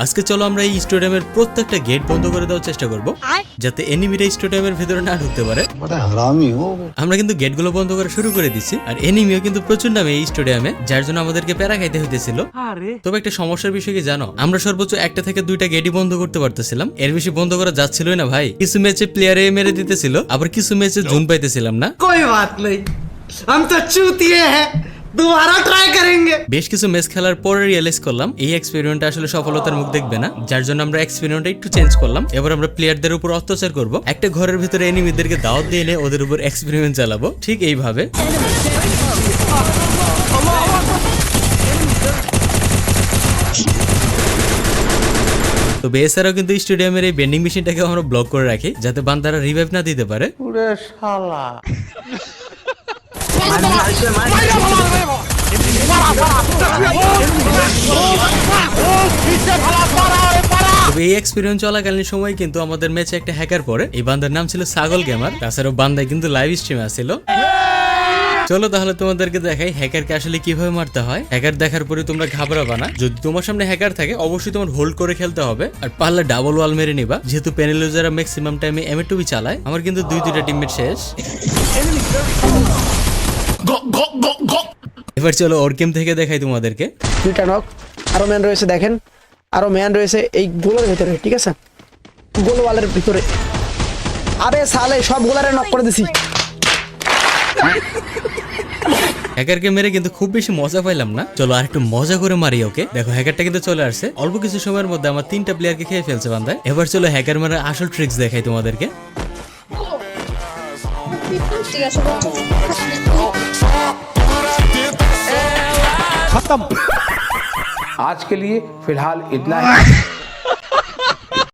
আজকে চলো আমরা এই স্টেডিয়ামের প্রত্যেকটা গেট বন্ধ করে দেওয়ার চেষ্টা করব যাতে এনিমিরা স্টেডিয়ামের ভিতরে না ঢুকতে পারে। আমরা কিন্তু গেটগুলো বন্ধ করা শুরু করে দিচ্ছি, আর এনিমিও কিন্তু প্রচুর নামে এই স্টেডিয়ামে, যার জন্য আমাদেরকে প্যারা খাইতে হইতেছিল। তবে একটা সমস্যার বিষয় কি জানো, আমরা সর্বোচ্চ একটা থেকে দুইটা গেটই বন্ধ করতে পারতেছিলাম, এর বেশি বন্ধ করা যাচ্ছিলই না ভাই। কিছু ম্যাচে প্লেয়ারে মেরে দিতেছিল, আবার কিছু ম্যাচে জুন পাইতেছিলাম না। कोई बात नहीं, हम तो चूतिए हैं, दोबारा ट्राई करेंगे। বেশ কিছু ম্যাচ খেলার পরে রিয়েলাইজ করলাম এই এক্সপেরিমেন্টটা আসলে সফলতার মুখ দেখবে না, যার জন্য আমরা এক্সপেরিমেন্টটা একটু চেঞ্জ করলাম। এবার আমরা প্লেয়ারদের উপর অত্যাচার করব, একটা ঘরের ভিতরে এনিমিদেরকে দাওয়াত দিয়ে এনে ওদের উপর এক্সপেরিমেন্ট চালাবো, ঠিক এইভাবে। তবে এছাড়াও কিন্তু স্টেডিয়ামের এই বেন্ডিং মেশিনটাকে আমরা ব্লক করে রাখি, যাতে বান্দারা রিভাইভ না দিতে পারে। তবে এই এক্সপেরিয়েন্স চলাকালীন সময় কিন্তু আমাদের ম্যাচে একটা হ্যাকার পড়ে, এই বান্দার নাম ছিল ছাগল গেমার। তাছাড়াও বান্দায় কিন্তু লাইভ স্ট্রিমে আসছিল। চলো তাহলে তোমাদেরকে দেখাই হ্যাকারকে আসলে কিভাবে মারতে হয়। হ্যাকার দেখার পরে তোমরা ঘাবড়াবা না, যদি তোমার সামনে হ্যাকার থাকে অবশ্যই তোমার হোল্ড করে খেলতে হবে, আর পারলে ডাবল ওয়াল মেরে নিবা, যেহেতু প্যানেল ইউজাররা ম্যাক্সিমাম টাইমে এমএ2বি চালায়। আমার কিন্তু দুইটা টিমমেট শেষ। এবার চলো ওর গেম থেকে দেখাই তোমাদেরকে। দুইটা নক, আরো ম্যান রয়েছে, দেখেন আরো ম্যান রয়েছে এই গোলের ভিতরে, ঠিক আছে, গোল ওয়ালের ভিতরে। আরে সালে সব গোলারে নক করে দিছি। হ্যাকারকে মেরে কিন্তু খুব বেশি মজা পাইলাম না, চলো আর একটু মজা করে মারি ওকে। দেখো হ্যাকারটা কিন্তু চলে আসছে, অল্প কিছু সময়ের মধ্যে আমার 3টা প্লেয়ারকে খেয়ে ফেলছে বান্দায়। এবার চলো হ্যাকার মারার আসল ট্রিক্স দেখাই তোমাদেরকে। खत्म। आज के लिए फिलहाल इतना ही।